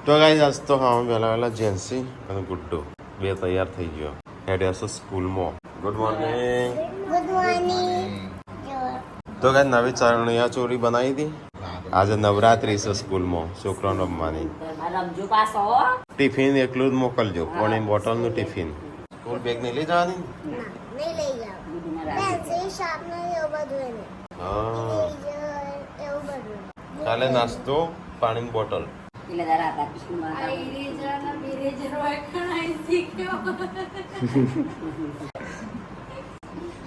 તો ગાઈસ આજ તો હા વહેલા જેન્સી અને ગુડ્ડો બે તૈયાર થઈ ગયો હેડે હશે સ્કૂલમાં. Good morning. Good morning. તો ગાઈસ નવી ચણિયા ચોરી બનાવી હતી. આજે નવરાત્રી છે સ્કૂલમાં છોકરાઓને રમવાની. ટિફિન એકલું જ મોકલજો, પાણીની બોટલનું ટિફિન. સ્કૂલ બેગ નહીં લઈ જવાની? નહીં લઈ જાવ. પેન્સિલ શાર્પનર એવું બધું નહીં. હા. એવું બધું. કાલે નાસ્તો, પાણીની બોટલ.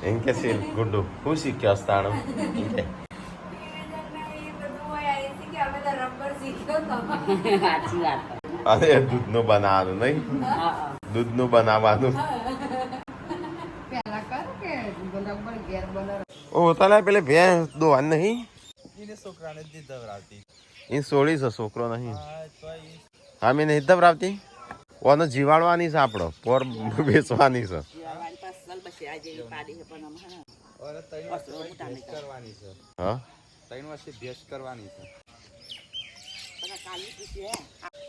એમ કે છે ગુડ્ડુ હું શીખ્યો તાણું અરે દૂધનું બનાવવાનું નહીં, દૂધનું બનાવવાનું. ઓ તને પેલે ભેંસ દોવા નહીં એ સોળી છે છોકરો નહીં. હા મેં નહીં દબરાવતી ઓને જીવાડવાની છે આપણો પોર બેસવાની છે. હા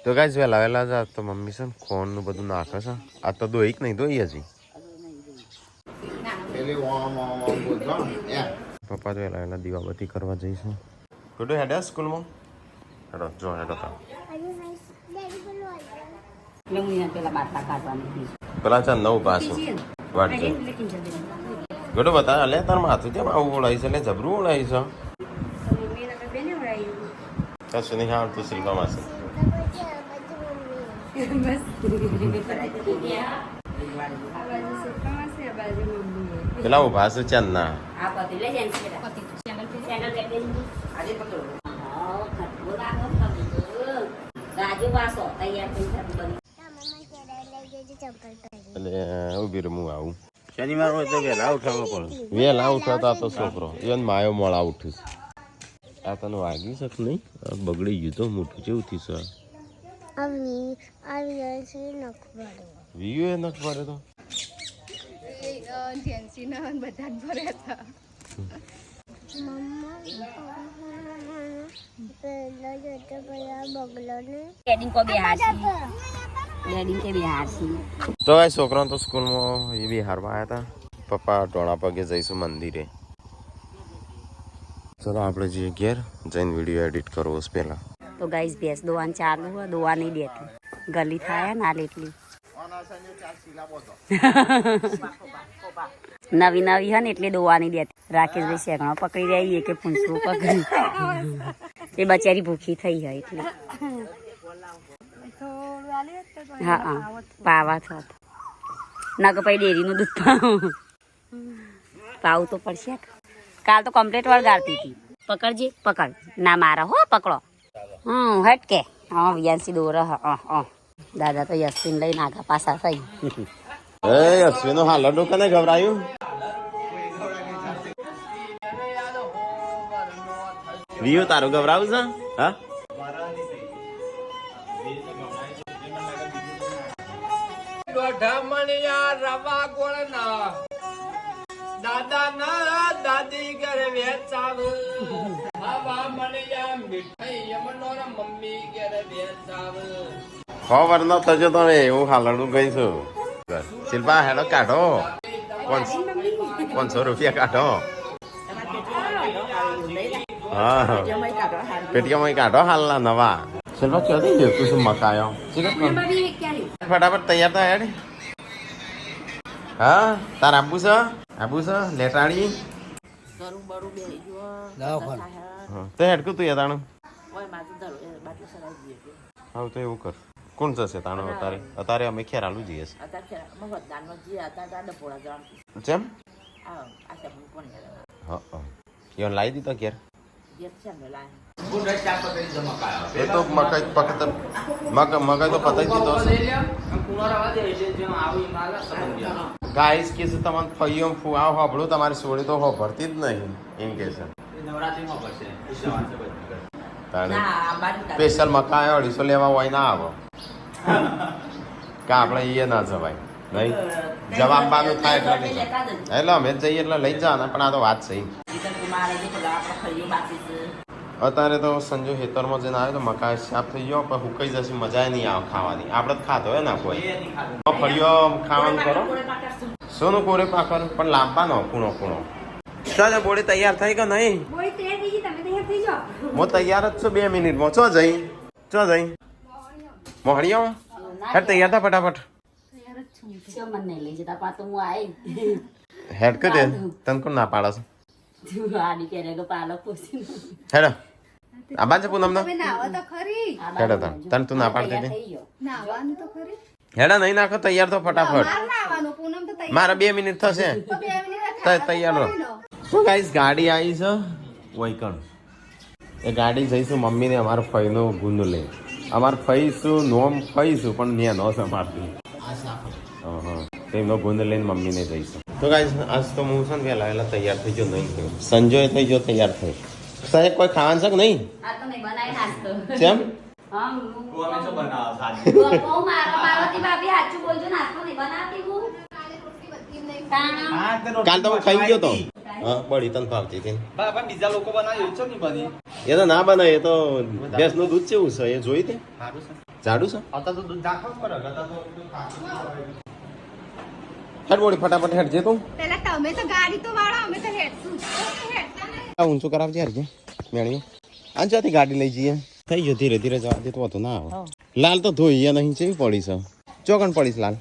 તો ગાઈસ વહેલા જા તો મમ્મી છે ને ખોન નું બધું નાખે છે. આ તો દોઈ નહીં દોઈ હજી પપ્પા વહેલા દીવાબત્તી કરવા જઈશું. ગુડ્ડુ હેડે સ્કૂલમાં હેડો જો હેડો તા પેલા ચાલ નવ પાછું વાટજો. ગુડ્ડુ બતા લે તાર માથું કેમ આવું ઓળાઈ છે? લે જબરું ઓળાઈ છે. કશું નહીં આવડતું શિલ્પા માસી. પેલા ઉભા છે ચાંદ ના એટલે ઉભી રમું આવું. શનિવાર હોય તો વહેલા ઉઠાવવો પડે. વહેલા ઉઠાવતા તો છોકરો એને માયો મોળા ઉઠીશ. આ તને વાગી શક નહીં? બગડી ગયું તો મોટું જેવું થી સર વીયુ એ નખ પડે તો તો ભાઈ છોકરા તો સ્કૂલમાં એ બિહારમાં આવ્યા હતા. પપ્પા ટોણા પગે જઈશું મંદિરે. ચલો આપણે જઈએ ઘેર જઈને વિડીયો એડિટ કરવો છે પહેલા. તો ગાઈસ ભેંસ દોવાનું ચાલુ હોય, દોવા નહીં દેતી. ગલી થાય ના એટલી નવી નવી હે ને એટલે દોવા નહીં દેતી. રાકેશભાઈ શેગણો પકડી રહી કે પૂંછડું પકડી એ બચારી ભૂખી થઈ હોય એટલે હા હા પાવા થત ના કે પછી ડેરીનું દૂધ પાવું તો પડશે. કાલ તો કમ્પ્લેટ વળગાડતી હતી. પકડજે પકડ ના મારા હો પકડો. હટ કે હા વિયાંસી દોર દાદા તો યશ્વીન લઈને આગા પાછા થઈ. એ અશ્વિનો હાલડું કને ગભરાયું? વિયુ તારું ગભરાવું છે? હા દાદા ના દાદી ઘરે વેચાવ મીઠાઈ મમ્મી ઘરે વેચાવ. ખબર ન થજો તમે એવું હાલડું કહીશું. શિલ્પા હેડો કાઢો 500 રૂપિયા કાઢો. હા પેટીએમ કાઢો હાલના નવા. શિલ્પા ક્યાંથી ગયો તું? શું મકાયો ફટાફટ તૈયાર થાય હેડ. હા તાર આબુ છે? આબુ છે લેટાડી તો હેડકું તું તાણું. હા તો એવું કર. કોણ જશે તાણું અત્યારે? અત્યારે અમે ખેરાલું જઈએ છીએ. જેમ હા લાવી દીધા ઘેર. એ તો મકાઈ પકડ મકાઈ તો પતાવી દીધો છે. ગાઈસ કે છે તમને ફઈઓ ફુઆ હોબળું તમારી સોળી તો હોભરતી જ નહીં એમ કે છે. સ્પેશિયલ મકાઈ 250 લેવા હોય ના આવો કે આપણે એ ના જવાય નહીં. જવાબવાનું થાય એટલે અમે જ જઈએ એટલે લઈ જવાના. પણ આ તો વાત છે અત્યારે તો સંજુ ખેતરમાં જઈને આવ્યો તો મકાઈ સાફ થઈ ગયો પણ હુકાઈ જશે મજા નહીં આવે ખાવાની આપણે જ ખાતો હોય ને કોઈ ફળિયો ખાવાનું કરો સોનું કોરે પાકવાનું પણ લાંબાનો કૂણો કૂણો ચાલો બોડી તૈયાર થઈ કે નહીં હું તૈયાર જ છું 2 મિનિટમાં ચો જઈ મોહણીઓ હેડ તૈયાર થા ફટાફટ મને નહીં લઈ જતા પાછું હું આવી હેડ કે દે તને કોણ ના પાડે છે આડી કે પાલક પૂછી હેડ આ બાજુ પૂનમ ના નાવા તો ખરી હેડ તને તું ના પાડતી હતી નાવાનું તો ખરી હેડા નહીં નાખો તૈયાર તો ફટાફટ નાવાનું પૂનમ તો મારા 2 મિનિટ થશે 2 મિનિટ તૈયાર રહો તો ગાઈસ ગાડી આવી છે વૈકણ એ ગાડી જઈશું મમ્મીને અમારા ફઈનો ગુંદ લે અમાર ફઈશું નોમ ફઈશું પણ ન્યા નો સમારતું એમનો ગુંદ લઈને મમ્મીને જઈશું તો ગાઈસ આજ તો હું છે ને વહેલા તૈયાર થઈ ગયો નહીં થયો સંજોય થઈ ગયો તૈયાર થઈ સાહેબ કોઈ ખાવાનું છે કે નહીં આ તો નહીં બનાવી નાસ્તો કેમ કાલ તો હું ખાઈ ગયો તો હા બળી તને ભાવતી હતી બીજા લોકો બનાવ્યું છે ને બધી એ તો ના બને એ તો ભેંસ નું દૂધ કેવું છે એ જોઈ તે જાડું છે અત્યારે તો દૂધ નાખવું પડે હેડ બોડી ફટાફટ હેડ જે તું પેલા તમે તો ગાડી તો વાળો અમે તો હેડશું આ ઊંચું કરાવજે યાર જે મેળ્યો આ જાતી ગાડી લઈ જઈએ થઈ ગયો ધીરે ધીરે જવા દે તો ના આવે લાલ તો ધોઈએ નહીં ચેવી પડી છે ચોકણ પડીશ લાલ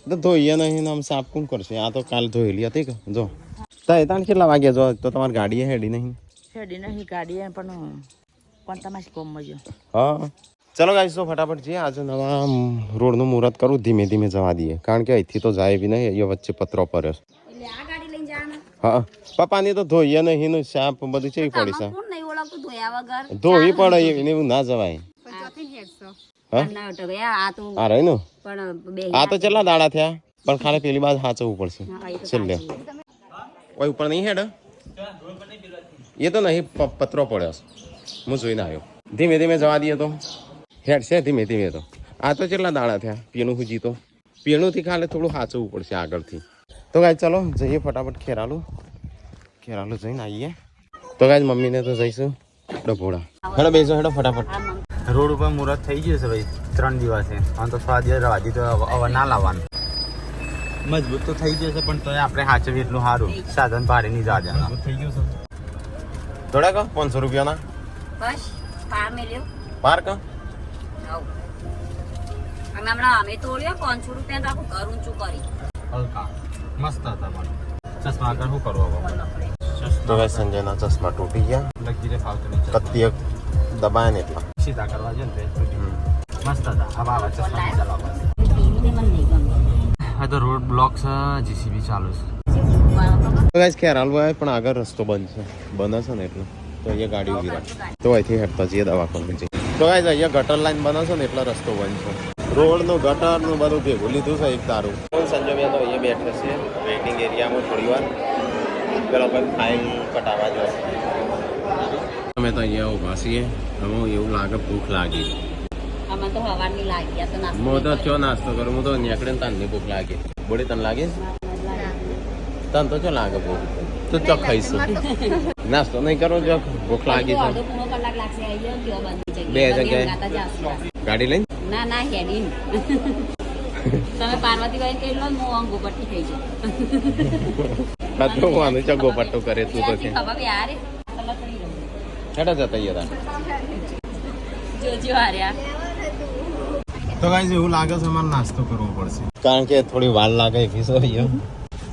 તો ધોઈએ નહીં આમ સાફ કોણ કરશે આ તો કાલ ધોયેલી હતી કે જો તાણ કેટલા વાગ્યા જો તો તમારી ગાડીએ હેડી નહીં ગાડી પણ તમે હા ચલો ગાઈસ તો ફટાફટ જઈએ આજે નવા રોડનું મુહૂર્ત કરું ધીમે ધીમે જવા દઈએ કારણ કે અહીંથી તો જાય બી નહીં અહીંયા વચ્ચે પતરો પડ્યો હા પપ્પાની તો ધોઈએ નહીં સાફ બધી ચેવી પડી છે ધોવી પડે એને એવું ના જવાય હા રહી ને આ તો કેટલા દાડા થયા પણ ખાલી પેલી બાજુ સાચવવું પડશે છેલ્લે કોઈ ઉપર નહીં હેડ એ તો નહીં પતરો પડ્યો હું જોઈને આવ્યો ધીમે ધીમે જવા દઈએ તો હેડ છે ધીમે ધીમે તો આ તો કેટલા દાડા થયા પીણું હુજી તો પીણુંથી ખાલી થોડું સાચવવું પડશે આગળથી તો ગાય ચલો જઈએ ફટાફટ ખેરાલું જઈને આવીએ તો ગાય મમ્મીને તો જઈશું ડભોડા હેડો બેસો હેડો ફટાફટ રોડ ઉપર મુહૂર્ત થઈ ગયું છે ભાઈ 3 દિવસે અને તો 6 દિવસ રવા દીધું હવે ના લાવવાનું મજબૂત તો થઈ ગયું છે પણ તો આપણે સાચવી એટલું સારું સાધન ભાડે નહીં જા થઈ ગયું છે થોડા કા 500 રૂપિયાના બસ પાર મેલ્યો પાર કા હમણાં અમે તોડ્યો 500 રૂપિયા તો આખું ઘર ઊંચું કરી હલકા મસ્ત હતા પણ ચશ્મા આગળ શું કરવો હવે તો ગાય સંજયના ચશ્મા તૂટી ગયા લગીરે ફાવતું નહીં કત્તી દબાય ને એટલા સીધા કરવા છે ને મસ્ત હતા હવે આવા ચશ્મા નહીં ચલાવવા હા તો રોડ બ્લોક છે જીસીબી ચાલુ છે તો ગાઈસ ખેરાલ ભાઈ પણ આગળ રસ્તો બંધ છે બને છે ને એટલે તો અહીંયા ગાડી ઉભી રાખે તો અહીંથી હેડતા જઈએ દવાખાને જઈએ તો ગાઈસ અહીંયા ગટર લાઈન બને છે ને એટલે રસ્તો બંધ છે રોડનું ગટરનું બધું ભેગું લીધું છે એક તારું સંજયભાઈ તો અહીંયા બેઠે છે વેઇટિંગ એરિયામાં થોડી વાર પેલો ભાઈ ફાઇલ કટાવવા જશે અમે તો અહીંયા ઊભા છીએ અમે એવું લાગે ભૂખ લાગી આમાં તો હવાની લાગી આ તો નાસ્તો હું તો ચો નાસ્તો કરું હું તો નીકળે ને તારની ભૂખ લાગે બોડી તને લાગે તને તો ચો લાગે ભૂખ તો ચોક ખાઈશું નાસ્તો નહીં કરો જો ભૂખ લાગી છે અડધો પૂરો કલાક લાગશે અહીંયા ગયો બધી બે જગ્યાએ જગ્યાએ ગાડી લઈને ના હેડી તમે પાર્વતીભાઈ કહી લો હું અંગો પટ્ટી થઈ તો આનું ચગો પટ્ટો કરે તું તો છે ખબર યાર હેડા જતા યાર જોજો હાર્યા તો ગાઈસ એવું લાગે છે અમારે નાસ્તો કરવો પડશે કારણ કે થોડી વાર લાગે કિસો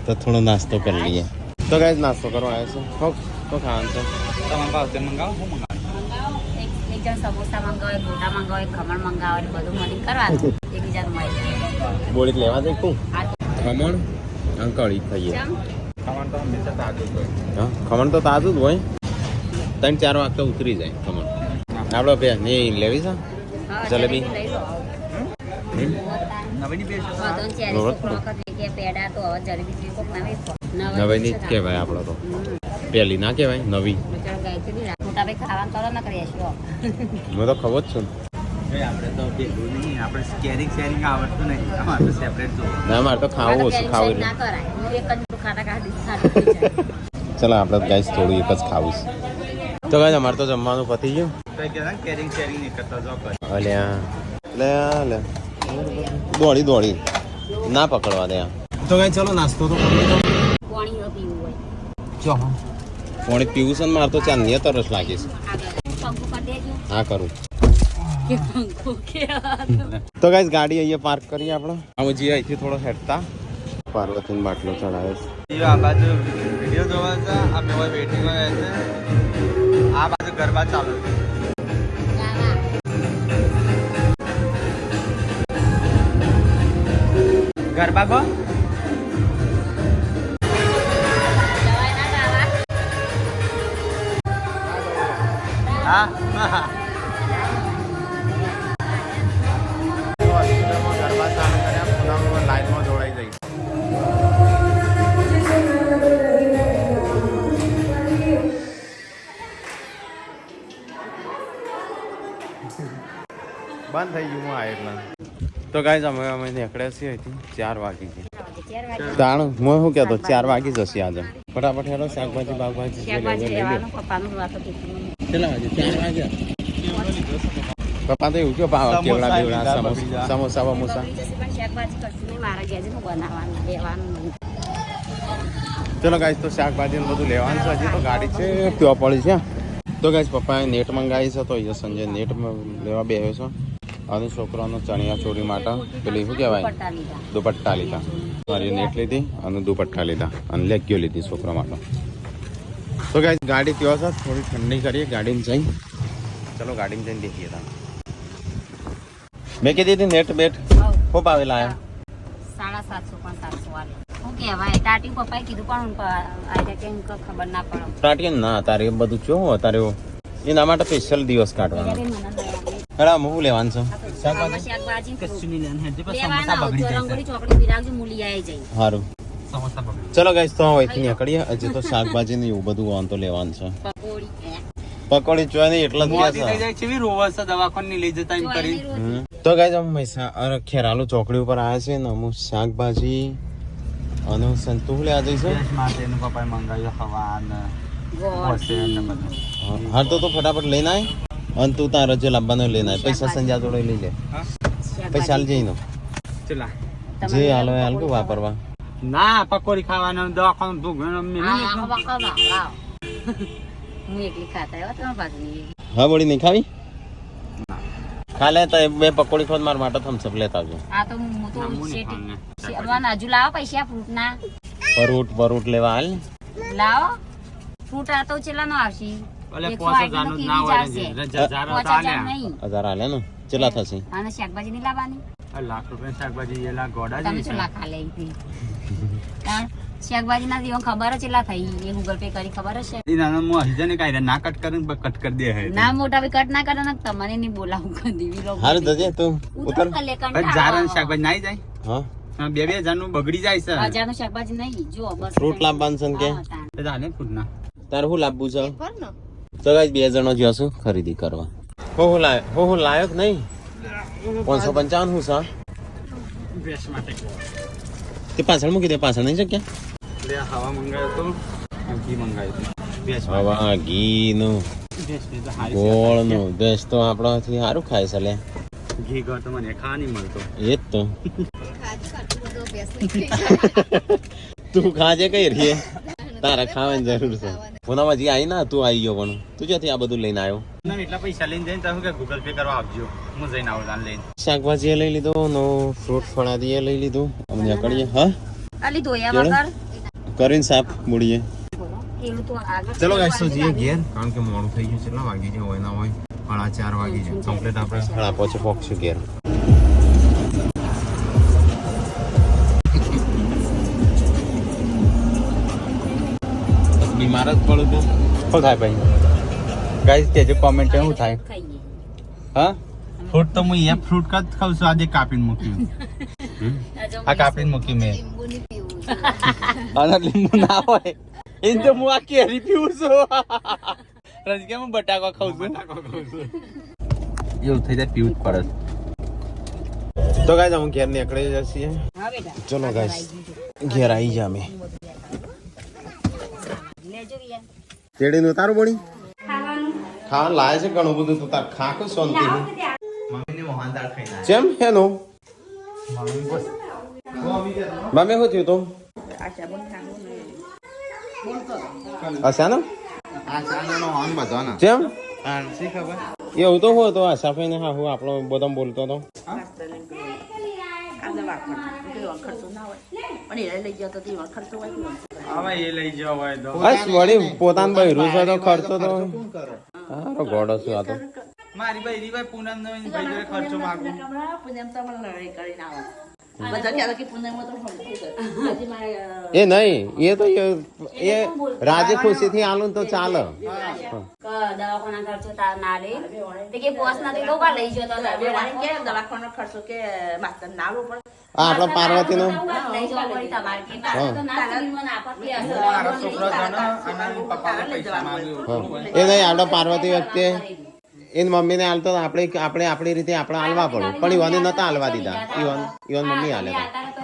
તો થોડો નાસ્તો કરી લઈએ તો ગાઈસ નાસ્તો કરવા આવ્યો છે તો ખાવાનું છે તમારા પાસે મંગાવો હું મંગાવું એક જણ સમોસા મંગાવે ગોટા મંગાવે ખમણ મંગાવે બધું મળી કરવાનું એકબીજાનું મળી બોળી લેવા દે કું આ ખમણ અંકળી ખાઈએ ખાવાનું તો હંમેશા તાજું જ હોય હા ખમણ તો તાજું જ હોય 3-4 વાગતા ઉતરી જાય ખમણ આપણો બે ને લેવી છે જલેબી નવીની બેસ નવી ની જ કહેવાય આપણો તો પેલી ના કહેવાય નવી હું તો ખબર જ છું આપણે તો ભેગું નહીં આપણે શેરિંગ આવડતું નહીં અમારે તો સેપરેટ જોવું ના મારે તો ખાવું ઓછું ખાવું ચાલો આપણે ગાઈસ થોડું એક જ ખાવું છે તો ગાઈસ અમારે તો જમવાનું પતી ગયું. તો કે કેરિંગ શેરિંગ નહીં કરતા જો કર. અલ્યા લે દોડી ના પકડવા દે. તો ગાઈસ ચલો નાસ્તો તો કરી લો. પાણી ન પીવું હોય ચો પાણી પીવું છે ને મારે તો ચાંદની તરસ લાગી છે. પંખો કરી દેજો હા કરું. કે પંખો કે તો ગાઈસ ગાડી અહીંયા પાર્ક કરીએ આપણે. આમ જે અહીંથી થોડો હેડતા પાર્વતીનો બાટલો ચડાવે છે. આ બાજુ વિડીયો જોવા છે, આ મેવા વેટિંગ હોય છે, આ બાજુ ગરબા ચાલુ છે. ગરબા કો હા ગરબા ચાલુ કર્યા પૂનમ લાઈનમાં જોડાઈ જઈ. બંધ થઈ ગયું હું આ એટલા. તો ગાઈસ અમે નીકળ્યા છીએ અહીંથી 4 વાગી ગયા. તાણ હું શું કહેતો 4 વાગી જશે આજે. ફટાફટ હેડો શાકભાજી બાગભાજી જે લેવું લઈ લે. પપ્પાનું વાતો કીધું કેટલા વાગે 4 વાગ્યા. પપ્પા તો એવું કયો ભાવ કેવડા બેવડા સમોસા વમોસા. પણ શાકભાજી કરશું નહીં મારા ઘેર હું બનાવવાનું લેવાનું નહીં. ચલો ગાઈસ તો શાકભાજી ને બધું લેવાનું છે. હજી તો ગાડી છે ત્યાં પડી છે. તો ગાઈસ પપ્પાએ નેટ મંગાવી છે તો અહીંયા સંજય નેટ લેવા બેહ્યો છે. અને છોકરાનો ચણિયા ચોળી માટે પેલી શું કહેવાય દુપટ્ટા લીધા. મારી નેટ લીધી અને દુપટ્ટા લીધા અને લેગ્યો લીધી છોકરા માટે. તો ગાઈસ ગાડી ત્યાં છે થોડી ઠંડી કરીએ ગાડીમાં જઈ. ચલો ગાડીમાં જઈને દેખીએ તા. મેં કીધી હતી નેટ બેટ ખૂબ આવેલા આયા 750 પણ 700 વાલે શું કહેવાય ટાટી પપ્પાએ કીધું પણ આજે કેમ ખબર ના પડે. ટાટી ના તારે બધું કેવું અત્યારે એના માટે સ્પેશિયલ દિવસ કાઢવાનો. હેડા હું લેવાનું છે શાકભાજી કશું નહીં લેવાનું હેડે પણ લેવાના સમોસા બગડી જાય રંગોળી ચોકડી બિરાગજો મૂલી આવી જાય. સારું. સમોસા બગડી ચલો ગાઈસ તો અહીંથી નીકળીએ. હજી તો શાકભાજી ને એવું બધું વાન તો લેવાનું છે. પકોડી પકોડી ચોય નહીં એટલા જ મોદી થઈ ગયા જાય છે રોવસ દવાખાને નહીં લઈ જતા એમ કરી છે. તો ગાઈસ અમે ખેરાલુ ચોકડી ઉપર આવ્યા છે ને અમુક શાકભાજી અને સંતુહ લેવા જઈશું. દેશ માટે એનું પપ્પાએ મંગાવ્યું હવા ને હોશે ને બધું. હાલ તો ફટાફટ લઈને આય અને તું તારે જે લાવવાનો લઈને આય. પૈસા સંજા જોડે લઈ લે. પૈસા હાલ જઈને ચલા જે હાલો એ હાલ વાપરવા. ના પકોડી ખાવાના દવાખાનું ભૂગણ હું એકલી ખાતા આવ્યો તમારા બાજુ હા બોડી નહીં ખાવી ખા લે તો બે પકોડી ખોદ મારા માટે થમ્સઅપ લેતા આવજો. આ તો હું તો શેટી હજુ લાવો પૈસા ફ્રૂટના પરોટ લેવા હાલ ને. લાવો ફ્રૂટ આ તો ચેલા નો આવશે ઓલે 108 5000 નું નું ના હોય કિવી ને ચાલશે. 5000 નહીં 1000 હાલે ને ચેલા થશે. અને શાકભાજી નહીં લાવવાની લાખ રૂપિયા શાકભાજી એલા ગોડા તમે જેવી ચેલા ખા લે કારણ શાકભાજી ના દીવા ખબર જ ચેલા થઈ એ ગૂગલ પે કરી ખબર જ છે. નાના મો હજાને કાઈ ના કટ કરીને કટ કરી દે હે ના મોટા ભાઈ કટ ના કરે ને તમને નહીં બોલાવું કદી વી લોકો હાલ દજે તું ઉતર. જારણ શાકભાજી નાઈ જાય હા હા 2000 નું બગડી જાય છે હજાર નું શાકભાજી નહીં જો બસ ફ્રૂટ લાવવાનું છે ને કે હા, તાન. એ જાને ફૂટના તારે શું લાવવું છે. તો ગાઈસ 2 જણો જશું ખરીદી કરવા. હું લાયક નહીં 555 હું બેસ માટે તે પાછળ મૂકી દે. પાછળ નહીં શક્યા લે હવા મંગાયો તો ઘી મંગાયો તો બેસ હવા ઘી નું બેસ તો હારી ગોળ નું બેસ તો આપણાથી સારું ખાય છે લે. ઘી ગો તો મને ખા નહીં મળતો એ જ તો તું ખાજે કઈ રીએ તારા ખાવાની જરૂર છે. પુનામાં જે આવી ના તું આવી ગયો પણ તું ક્યાંથી આ બધું લઈને આવ્યો. ના એટલા પૈસા લઈને જઈને તમે કે ગૂગલ પે કરવા આપજો હું જઈને આવું તાન લઈને શાકભાજી એ લઈ લીધું નો ફ્રૂટ ફળાદી એ લઈ લીધું. અમે નીકળીએ. હા અલી ધોયા વગર કરીને સાફ મૂડીએ. એવું તો આગળ ચલો ગાઈસ તો જઈએ ઘેર કારણ કે મોડું થઈ ગયું છે. કેટલા વાગી ગયા હોય ના હોય 4:30 વાગી જાય. કમ્પ્લીટ આપણે 5:30 પહોંચશું ઘેર. બીમાર જ પડું તું શું થાય ભાઈ ગાઈસ કેજો કોમેન્ટ શું થાય ખાઈએ હા ફ્રૂટ તો હું એ ફ્રૂટ કા જ ખાઉં છું આજે કાપીને મૂક્યું આ કાપીને મૂકી મેં અને લીંબુ ના હોય એને તો હું આ કેરી પીવું છું રજકે હું બટાકો ખાઉં છું એવું થઈ જાય પીવું જ પડે તો ગાઈસ અમે ઘેર નીકળી જઈએ. હા બેટા ચલો ગાઈસ ઘેર આવી જા અમે. લેજો યાર તેડીનું તારું બોડી ખાવાનું ખાવા લાવે છે ઘણું બધું તું તાર ખા કે શાંતિ મમ્મીને મોહન દાળ ખાઈને જેમ હેનું મમ્મી બસ મમ્મી શું થયું તું આશાનું આ ચાનો મોહન બધાનો જેમ હા શી ખબર એવું તો હોય તો આશા ભાઈને હા હું આપણો બધા બોલતો હતો હવે એ લઈ જાવ હોય તો બસ વળી પોતાનું બહેરું છે તો ખર્ચો તો કોણ કરે હારો ગોડો છું આ તો મારી ભાઈ ભાઈ પૂનમ નો ભાઈ જોડે ખર્ચો માંગુ એ નહીં એ તો એ રાજી ખુશી થી આલું તો ચાલે દવાખાના ખર્ચો તાર ના લે તે કે પોસ નથી લોકો લઈ ગયો તો દવાખાનો ખર્ચો કે માસ્ટર ના લો પણ આ આપડે પાર્વતી નો લઈ જવા પડી તમારે કે તો ના મને આપત્તિ મારો છોકરો જાણે અને પપ્પાને પૈસા માંગ્યો એ નહીં આપડે પાર્વતી વખતે એની મમ્મીને હાલતો આપણે આપણી રીતે આપણે હાલવા પડે પણ ઈવાને નતા હાલવા દીધા ઈવાન મમ્મી હાલે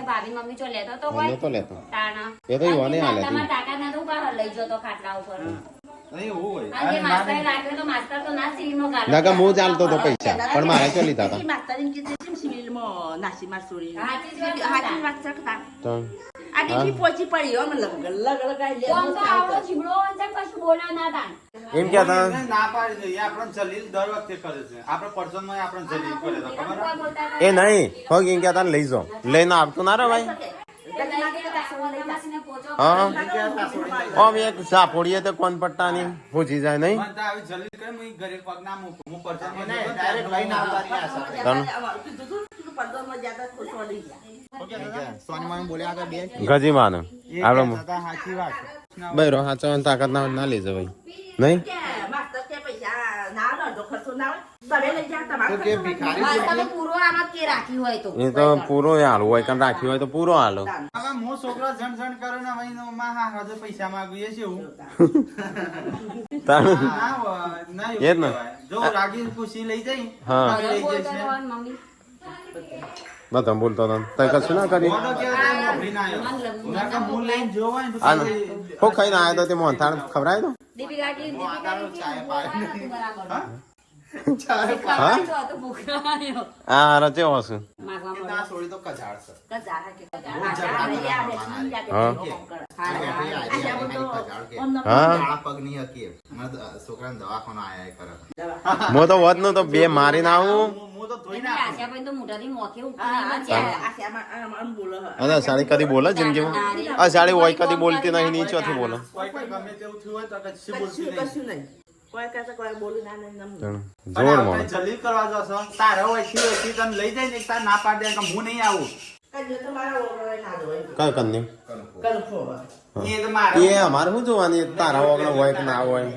ભાભી મમ્મી ચો લેતો તો નતો લેતો તાણા એ તો ઈવાને હાલે તમારા કાકા ના તો ઉભા લઈ જતો ખાટલા ઉપર નહીં હોય અને માસ્ટર રાખ્યો તો માસ્ટર તો ના સિવિલમાં ગાલો ના કે હું ચાલતો તો પૈસા પણ મારે ચો લીધા હતા તો એમ કહેતા ના પાડી દઈએ આપણે જલીલ દર વખતે કરે છે આપણે પર્સન માં આપણે જલીલ કરે તો ખબર એ નહીં હોગ એમ કહેતા લઈ જાઓ લઈને આવતું ના રે ભાઈ હા ઓમ એક સાપોડીએ તો કોણ પટ્ટાની પૂછી જાય નહીં મને તો આવી જલીલ કરે હું ઘરે પગ ના મૂકું હું પર્સન માં ડાયરેક્ટ લઈને આવવાની આશા સોનમાન બોલ્યા આગળ બે ગજી માનો આપણે સાચી વાત બૈરો હાચો તાકાત ના લઈ જવાય નહીં પૂરો આમાં કે રાખ્યું હોય તો એ તો પૂરો હાલ હોય કારણ રાખ્યું હોય તો પૂરો હાલો હવે હું છોકરો જણ જણ કરે ને ભાઈ માં હા હજુ પૈસા માંગીએ છે એવું તાણ ના હોય, ના એ જ એવું ને. કહેવાય. જો રાગી ખુશી લઈ જઈ હા. અમે લઈ જઈએ છીએ. મમ્મી બધા બોલતો હતો તઈ કશું ના કરી મોઢો કેવો થાય, મોઢી ના આવ્યો. ના કે હું લઈને જોવો હોય ને તો આનો પછી- હો ખાઈને આવ્યો તો તે મોહનથાળ ખવડાય તો દીપિકા કી દીપિકા ચાય પાય. બરાબર ચાય પાય. હા? તો તો ભૂખ્યો આ રચેવો છું માગવા મળે ના છોડી તો કજાડ છે. હા પગની હતી છોકરાને દવાખાનો આયા કરે. હું તો વધ નું તો બે મારીને આવું હું તો ધોઈ નાખું. આશાભાઈ તો મોઢાથી મોખે અને સાડી કદી બોલે જિંદગીમાં આ સાડી હોય કદી બોલતી નહીં નીચેથી બોલે કોઈ કોઈ ગમે તેવું થયું હોય તો કશું બોલતી નહીં. જોર પણ આપણે મોડે જલ્દી કરવા જશો તારે હોય છે તને લઈ જાય ને તાર ના પાડી દે કે હું નહીં આવું કઈ કન્યું એ તો મારે એ અમારે શું જોવાની તારા વગર હોય કે ના હોય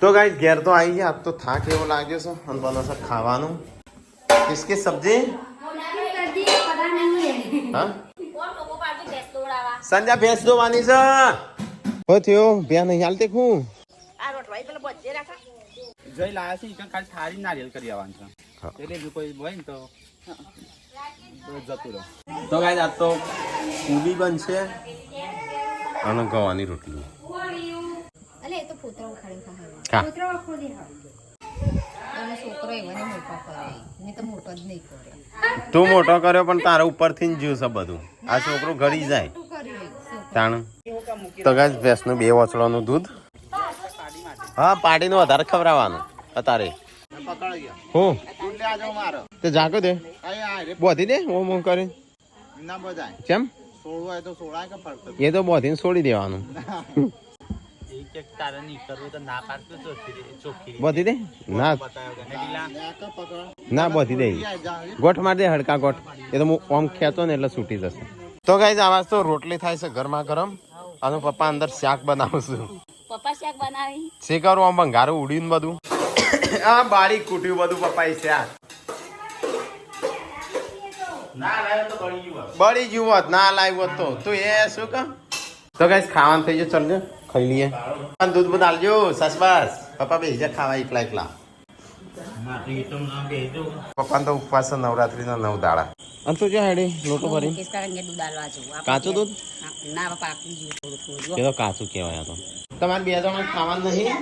તો ગાઈસ ઘેર તો આવી ગયા આજ તો થાક એવો લાગ્યો છે અને બનશે ખાવાનું કિસકી સબ્જી હા સંજા ભેંસ દોવાની છે હો થયો બે નહીં હાલતી હું જઈ લાયા છે ઈ ખાલી થાળી નારિયેલ કરી આવવાનું છે હા. એટલે જો કોઈ હોય ને તો જતું રહો. તો ગાઈસ આજ તો પૂરી બનશે અને ગવાની રોટલી અલે એ તો પોતરો ઉખાડી ખાય હા. પોતરો ખોલી હા અને છોકરો એમને મોટો કરે મેં તો મોટો જ નહીં કર્યો તું મોટો કર્યો પણ તારા ઉપરથી જ જ્યું છે બધું આ છોકરો ઘડી જાય તું કર્યું તાણ તો ગાઈસ ભેંસનું 2 વચડાનું દૂધ હા પાડીનું વધારે ખવડાવવાનું અત્યારે હું એટલે આ જો મારો તે જાગો દે અહીંયા આ રે બોધી દે ઓમ ઓમ કરી ના બજાય કેમ સોળું હોય તો સોળાય કે ફરક એ તો બોધીને છોડી દેવાનું બોધી દે ના ના બોધી દે ગોઠ માર દે હડકા ગોઠ એ તો હું ઓમ ખેંચો ને એટલે છૂટી જશે તો ગાઈસ આવાજ તો રોટલી થાય છે ગરમા ગરમ અને પપ્પા અંદર શાક બનાવું છું પપ્પા શાક બનાવી શીખરું આમ ભંગારું ઉડ્યું ને બધું આ બારી કૂટ્યું બધું પપ્પાએ શાક બળી ગયું હોત ના લાવ્યું હોત તો તું એ શું કા તો ગાઈસ ખાવાનું થઈ ગયું ચાલજો ખાઈ લઈએ અને દૂધ બધ આલજો સસબાસ પપ્પા બે જા ખાવા એકલા પપ્પાને તો ઉપવાસ છે નવરાત્રીના 9 દાડા અંતો જો હેડે લોટો ભરી મુકેશ કાકા કે દૂધ આલવા જવું. આપણે કાચું દૂધ? હા, ના હવે પાકું જેવું થોડું થોડું એ તો કાચું કહેવાય આ તો. તમારે 2 જણા ખાવાનું નહીં?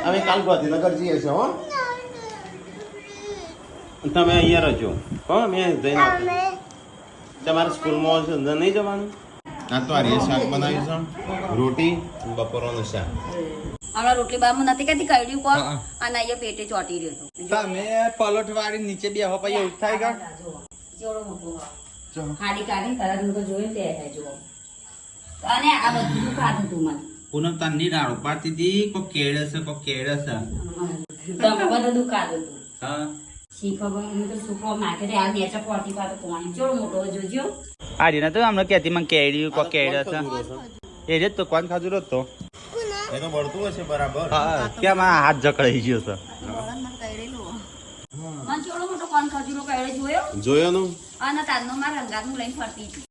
અમે કાલ ગાંધીનગર જઈએ છીએ હો. તમે અહીંયા રહેજો હો. મેં જઈને આવતો. તમારે સ્કૂલમાં નહીં જવાનું? આ તો આર્ય શાક બનાવ્યું છે, રોટી, બપોરનું શાક. હમણાં રોટલી બારમાં નથી કહેતી કઈડ્યું કોણ અને અહીંયા પેટે ચોટી રહ્યો હતો. તમે પલોઠ વાળી નીચે બેહો પછી એવું થાય કા જેવડો મોટો ખાડી કાઢી તરત હું તો જોઈને તે થાય જુઓ. અને આ બધું ખાધું તું મને. પૂનમ તાંડી રાડો પાડતી હતી કોઈ કેળે છે કોઈ કેળે છે તમે બધું ખાધું તું. હા શીખો હું તો સુકો નાખે તે આ નેચર પોટી પાતો કોણ જેવડો મોટો જોજો. આજે ના તો હમણાં કહેતી મને કેળ્યું કોઈ કેળે છે એ જ તો કોણ ખાધું તો એ તો બળતું હશે બરાબર. હા કેમ આ હાથ જકડાઈ ગયો છે મને જેવડો મોટો કોણ ખજૂરો કઈડે જોયો જોયો નું અને તારનો મારા રંગાનું લઈને ફરતી હતી.